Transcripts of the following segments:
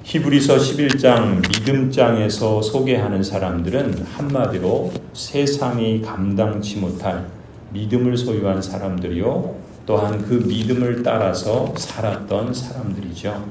히브리서 11장 믿음장에서 소개하는 사람들은 한마디로 세상이 감당치 못할 믿음을 소유한 사람들이요, 또한 그 믿음을 따라서 살았던 사람들이죠.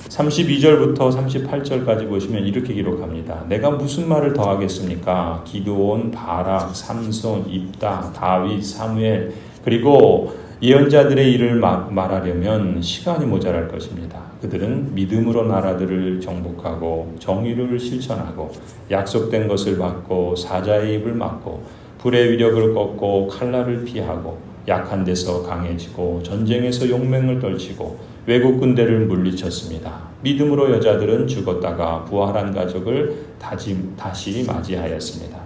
32절부터 38절까지 보시면 이렇게 기록합니다. 내가 무슨 말을 더하겠습니까? 기드온, 바락, 삼손, 입다, 다윗, 사무엘, 그리고 예언자들의 일을 말하려면 시간이 모자랄 것입니다. 그들은 믿음으로 나라들을 정복하고 정의를 실천하고 약속된 것을 받고 사자의 입을 막고 불의 위력을 꺾고 칼날을 피하고 약한 데서 강해지고 전쟁에서 용맹을 떨치고 외국 군대를 물리쳤습니다. 믿음으로 여자들은 죽었다가 부활한 가족을 다시 맞이하였습니다.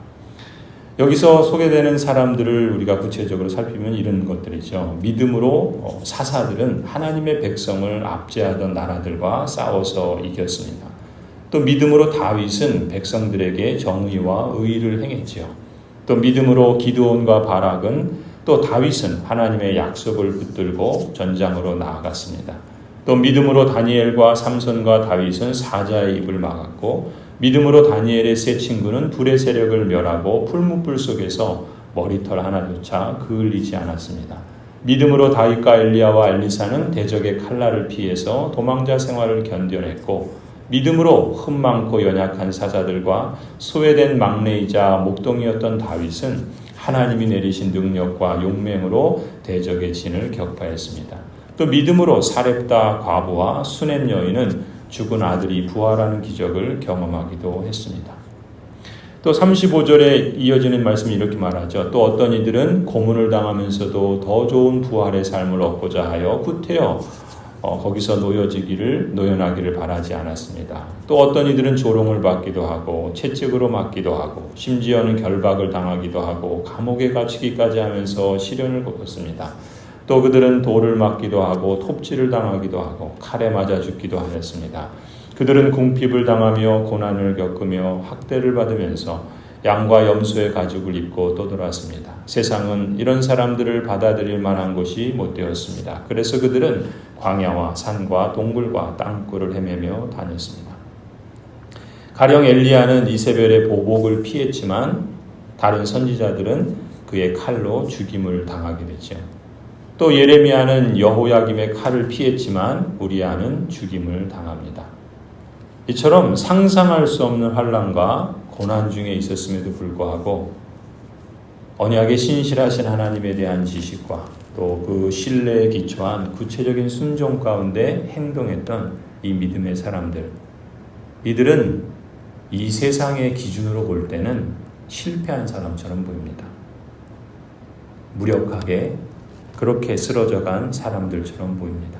여기서 소개되는 사람들을 우리가 구체적으로 살피면 이런 것들이죠. 믿음으로 사사들은 하나님의 백성을 압제하던 나라들과 싸워서 이겼습니다. 또 믿음으로 다윗은 백성들에게 정의와 의를 행했지요. 또 믿음으로 기드온과 바락은, 또 다윗은 하나님의 약속을 붙들고 전장으로 나아갔습니다. 또 믿음으로 다니엘과 삼손과 다윗은 사자의 입을 막았고, 믿음으로 다니엘의 세 친구는 불의 세력을 멸하고 풀무불 속에서 머리털 하나조차 그을리지 않았습니다. 믿음으로 다윗과 엘리야와 엘리사는 대적의 칼날을 피해서 도망자 생활을 견뎌냈고, 믿음으로 흠 많고 연약한 사자들과 소외된 막내이자 목동이었던 다윗은 하나님이 내리신 능력과 용맹으로 대적의 진을 격파했습니다. 또 믿음으로 사렙다 과부와 수넴 여인은 죽은 아들이 부활하는 기적을 경험하기도 했습니다. 또 35절에 이어지는 말씀이 이렇게 말하죠. 또 어떤 이들은 고문을 당하면서도 더 좋은 부활의 삶을 얻고자 하여 구태여 거기서 노연하기를 바라지 않았습니다. 또 어떤 이들은 조롱을 받기도 하고 채찍으로 맞기도 하고 심지어는 결박을 당하기도 하고 감옥에 갇히기까지 하면서 시련을 겪었습니다. 또 그들은 돌을 맞기도 하고 톱질을 당하기도 하고 칼에 맞아 죽기도 하였습니다. 그들은 궁핍을 당하며 고난을 겪으며 학대를 받으면서 양과 염소의 가죽을 입고 떠돌았습니다. 세상은 이런 사람들을 받아들일 만한 곳이 못 되었습니다. 그래서 그들은 광야와 산과 동굴과 땅굴을 헤매며 다녔습니다. 가령 엘리야는 이세벨의 보복을 피했지만 다른 선지자들은 그의 칼로 죽임을 당하게 되죠. 또 예레미야는 여호야김의 칼을 피했지만 우리아는 죽임을 당합니다. 이처럼 상상할 수 없는 환난과 고난 중에 있었음에도 불구하고 언약에 신실하신 하나님에 대한 지식과 또 그 신뢰에 기초한 구체적인 순종 가운데 행동했던 이 믿음의 사람들, 이들은 이 세상의 기준으로 볼 때는 실패한 사람처럼 보입니다. 무력하게 그렇게 쓰러져간 사람들처럼 보입니다.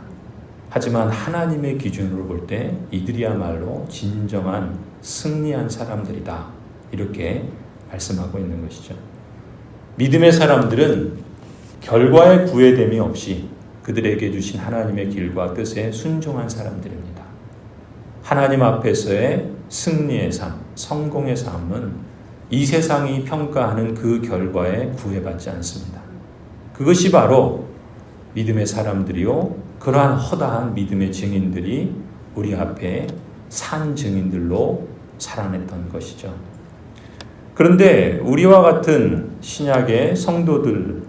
하지만 하나님의 기준으로 볼 때 이들이야말로 진정한 승리한 사람들이다, 이렇게 말씀하고 있는 것이죠. 믿음의 사람들은 결과에 구애됨이 없이 그들에게 주신 하나님의 길과 뜻에 순종한 사람들입니다. 하나님 앞에서의 승리의 삶, 성공의 삶은 이 세상이 평가하는 그 결과에 구애받지 않습니다. 그것이 바로 믿음의 사람들이요, 그러한 허다한 믿음의 증인들이 우리 앞에 산 증인들로 살아냈던 것이죠. 그런데 우리와 같은 신약의 성도들,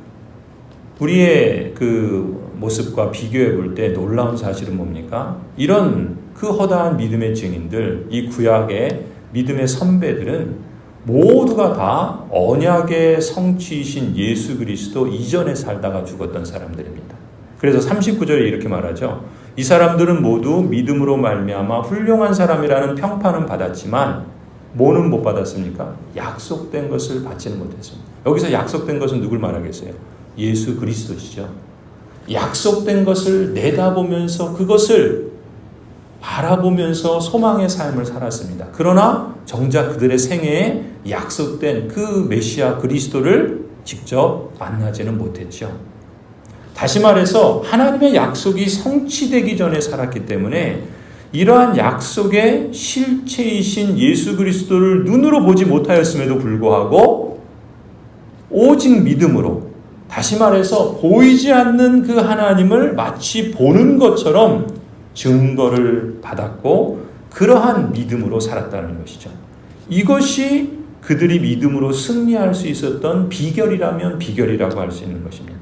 우리의 그 모습과 비교해 볼 때 놀라운 사실은 뭡니까? 이런 그 허다한 믿음의 증인들, 이 구약의 믿음의 선배들은 모두가 다 언약의 성취이신 예수 그리스도 이전에 살다가 죽었던 사람들입니다. 그래서 39절에 이렇게 말하죠. 이 사람들은 모두 믿음으로 말미암아 훌륭한 사람이라는 평판은 받았지만 뭐는 못 받았습니까? 약속된 것을 받지는 못했습니다. 여기서 약속된 것은 누굴 말하겠어요? 예수 그리스도시죠. 약속된 것을 내다보면서 그것을 바라보면서 소망의 삶을 살았습니다. 그러나 정작 그들의 생애에 약속된 그 메시아 그리스도를 직접 만나지는 못했죠. 다시 말해서 하나님의 약속이 성취되기 전에 살았기 때문에 이러한 약속의 실체이신 예수 그리스도를 눈으로 보지 못하였음에도 불구하고 오직 믿음으로, 다시 말해서 보이지 않는 그 하나님을 마치 보는 것처럼 증거를 받았고 그러한 믿음으로 살았다는 것이죠. 이것이 그들이 믿음으로 승리할 수 있었던 비결이라면 비결이라고 할 수 있는 것입니다.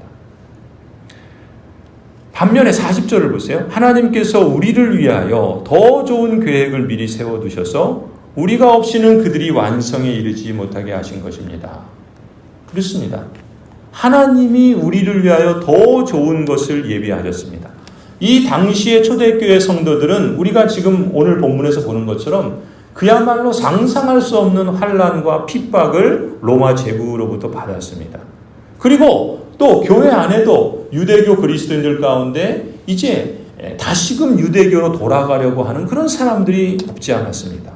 반면에 40절을 보세요. 하나님께서 우리를 위하여 더 좋은 계획을 미리 세워두셔서 우리가 없이는 그들이 완성에 이르지 못하게 하신 것입니다. 그렇습니다. 하나님이 우리를 위하여 더 좋은 것을 예비하셨습니다. 이 당시의 초대교회 성도들은 우리가 지금 오늘 본문에서 보는 것처럼 그야말로 상상할 수 없는 환난과 핍박을 로마 제국으로부터 받았습니다. 그리고 또 교회 안에도 유대교 그리스도인들 가운데 이제 다시금 유대교로 돌아가려고 하는 그런 사람들이 없지 않았습니다.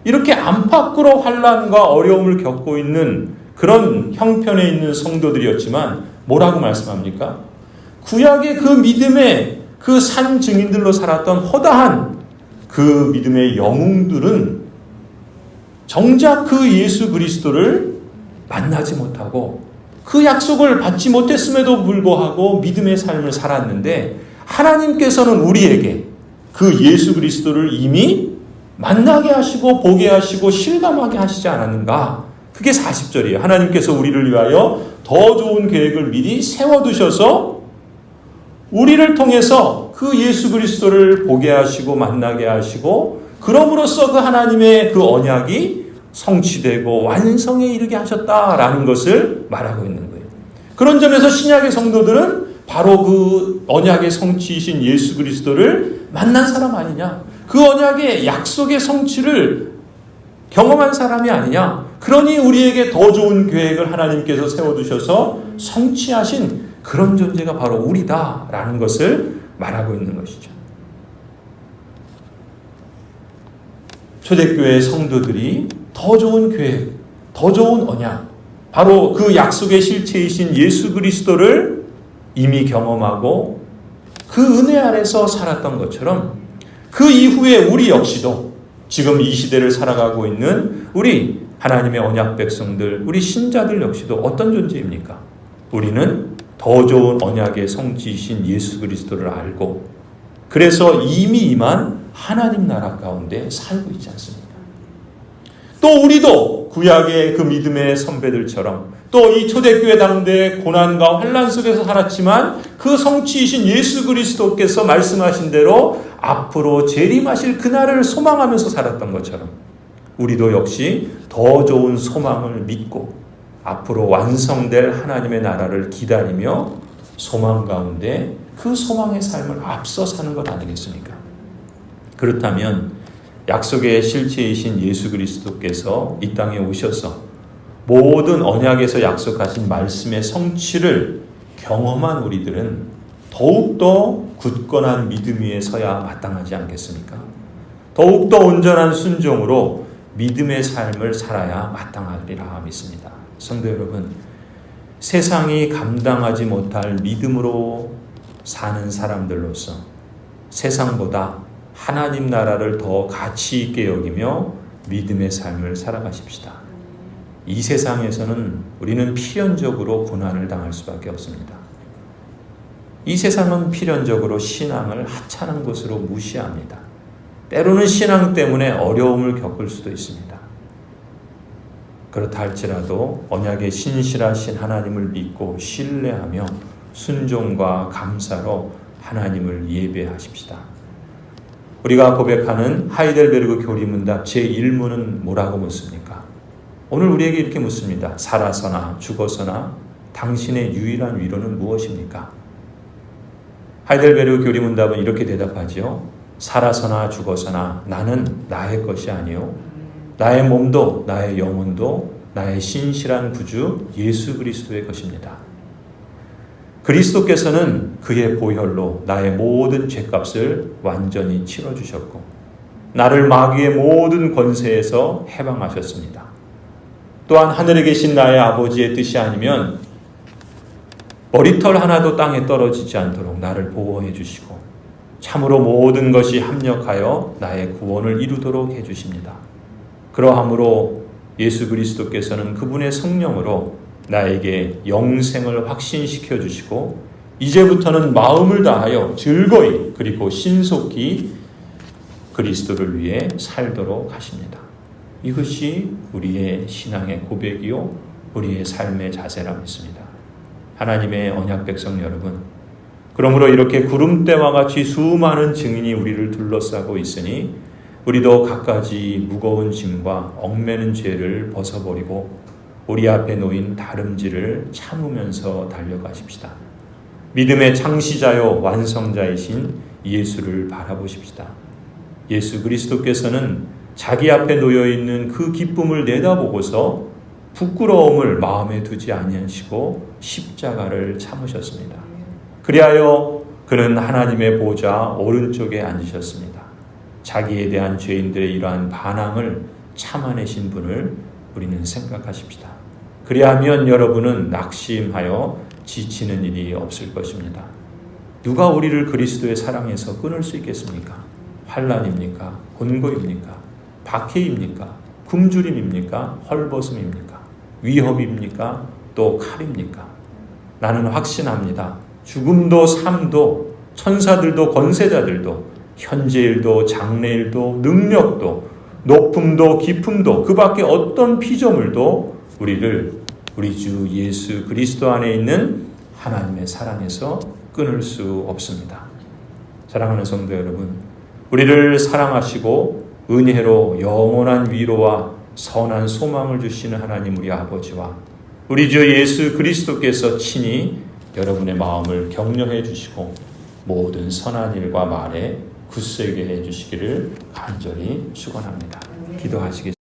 이렇게 안팎으로 환난과 어려움을 겪고 있는 그런 형편에 있는 성도들이었지만 뭐라고 말씀합니까? 구약의 그 믿음의 그 산 증인들로 살았던 허다한 그 믿음의 영웅들은 정작 그 예수 그리스도를 만나지 못하고 그 약속을 받지 못했음에도 불구하고 믿음의 삶을 살았는데 하나님께서는 우리에게 그 예수 그리스도를 이미 만나게 하시고 보게 하시고 실감하게 하시지 않았는가? 그게 40절이에요. 하나님께서 우리를 위하여 더 좋은 계획을 미리 세워두셔서 우리를 통해서 그 예수 그리스도를 보게 하시고 만나게 하시고 그럼으로써 그 하나님의 그 언약이 성취되고 완성에 이르게 하셨다라는 것을 말하고 있는 거예요. 그런 점에서 신약의 성도들은 바로 그 언약의 성취이신 예수 그리스도를 만난 사람 아니냐? 그 언약의 약속의 성취를 경험한 사람이 아니냐? 그러니 우리에게 더 좋은 계획을 하나님께서 세워두셔서 성취하신 그런 존재가 바로 우리다라는 것을 말하고 있는 것이죠. 초대교회 성도들이 더 좋은 계획, 더 좋은 언약, 바로 그 약속의 실체이신 예수 그리스도를 이미 경험하고 그 은혜 아래서 살았던 것처럼 그 이후에 우리 역시도 지금 이 시대를 살아가고 있는 우리 하나님의 언약 백성들, 우리 신자들 역시도 어떤 존재입니까? 우리는 더 좋은 언약의 성취이신 예수 그리스도를 알고 그래서 이미 임한 하나님 나라 가운데 살고 있지 않습니까? 또 우리도 구약의 그 믿음의 선배들처럼 또 이 초대교회 당대의 고난과 환난 속에서 살았지만 그 성취이신 예수 그리스도께서 말씀하신 대로 앞으로 재림하실 그날을 소망하면서 살았던 것처럼 우리도 역시 더 좋은 소망을 믿고 앞으로 완성될 하나님의 나라를 기다리며 소망 가운데 그 소망의 삶을 앞서 사는 것 아니겠습니까? 그렇다면 약속의 실체이신 예수 그리스도께서 이 땅에 오셔서 모든 언약에서 약속하신 말씀의 성취를 경험한 우리들은 더욱더 굳건한 믿음 위에 서야 마땅하지 않겠습니까? 더욱더 온전한 순종으로 믿음의 삶을 살아야 마땅하리라 믿습니다. 성도 여러분, 세상이 감당하지 못할 믿음으로 사는 사람들로서 세상보다 하나님 나라를 더 가치 있게 여기며 믿음의 삶을 살아가십시다. 이 세상에서는 우리는 필연적으로 고난을 당할 수밖에 없습니다. 이 세상은 필연적으로 신앙을 하찮은 것으로 무시합니다. 때로는 신앙 때문에 어려움을 겪을 수도 있습니다. 그렇다 할지라도 언약의 신실하신 하나님을 믿고 신뢰하며 순종과 감사로 하나님을 예배하십시다. 우리가 고백하는 하이델베르그 교리문답 제1문은 뭐라고 묻습니까? 오늘 우리에게 이렇게 묻습니다. 살아서나 죽어서나 당신의 유일한 위로는 무엇입니까? 하이델베르그 교리문답은 이렇게 대답하지요. 살아서나 죽어서나 나는 나의 것이 아니요 나의 몸도 나의 영혼도 나의 신실한 구주 예수 그리스도의 것입니다. 그리스도께서는 그의 보혈로 나의 모든 죄값을 완전히 치러주셨고 나를 마귀의 모든 권세에서 해방하셨습니다. 또한 하늘에 계신 나의 아버지의 뜻이 아니면 머리털 하나도 땅에 떨어지지 않도록 나를 보호해 주시고 참으로 모든 것이 합력하여 나의 구원을 이루도록 해주십니다. 그러함으로 예수 그리스도께서는 그분의 성령으로 나에게 영생을 확신시켜 주시고 이제부터는 마음을 다하여 즐거이 그리고 신속히 그리스도를 위해 살도록 하십니다. 이것이 우리의 신앙의 고백이요 우리의 삶의 자세라고 믿습니다. 하나님의 언약 백성 여러분, 그러므로 이렇게 구름대와 같이 수많은 증인이 우리를 둘러싸고 있으니 우리도 갖가지 무거운 짐과 얽매는 죄를 벗어버리고 우리 앞에 놓인 다름질을 참으면서 달려가십시다. 믿음의 창시자요 완성자이신 예수를 바라보십시다. 예수 그리스도께서는 자기 앞에 놓여있는 그 기쁨을 내다보고서 부끄러움을 마음에 두지 아니하시고 십자가를 참으셨습니다. 그리하여 그는 하나님의 보좌 오른쪽에 앉으셨습니다. 자기에 대한 죄인들의 이러한 반항을 참아내신 분을 우리는 생각하십시다. 그리하면 여러분은 낙심하여 지치는 일이 없을 것입니다. 누가 우리를 그리스도의 사랑에서 끊을 수 있겠습니까? 환난입니까? 곤고입니까? 박해입니까? 굶주림입니까? 헐벗음입니까? 위협입니까? 또 칼입니까? 나는 확신합니다. 죽음도 삶도 천사들도 권세자들도 현재일도 장래일도 능력도 높음도 깊음도 그 밖에 어떤 피조물도 우리를 우리 주 예수 그리스도 안에 있는 하나님의 사랑에서 끊을 수 없습니다. 사랑하는 성도 여러분, 우리를 사랑하시고 은혜로 영원한 위로와 선한 소망을 주시는 하나님 우리 아버지와 우리 주 예수 그리스도께서 친히 여러분의 마음을 격려해 주시고 모든 선한 일과 말에 굳세게 해 주시기를 간절히 축원합니다. 기도하시겠습니다.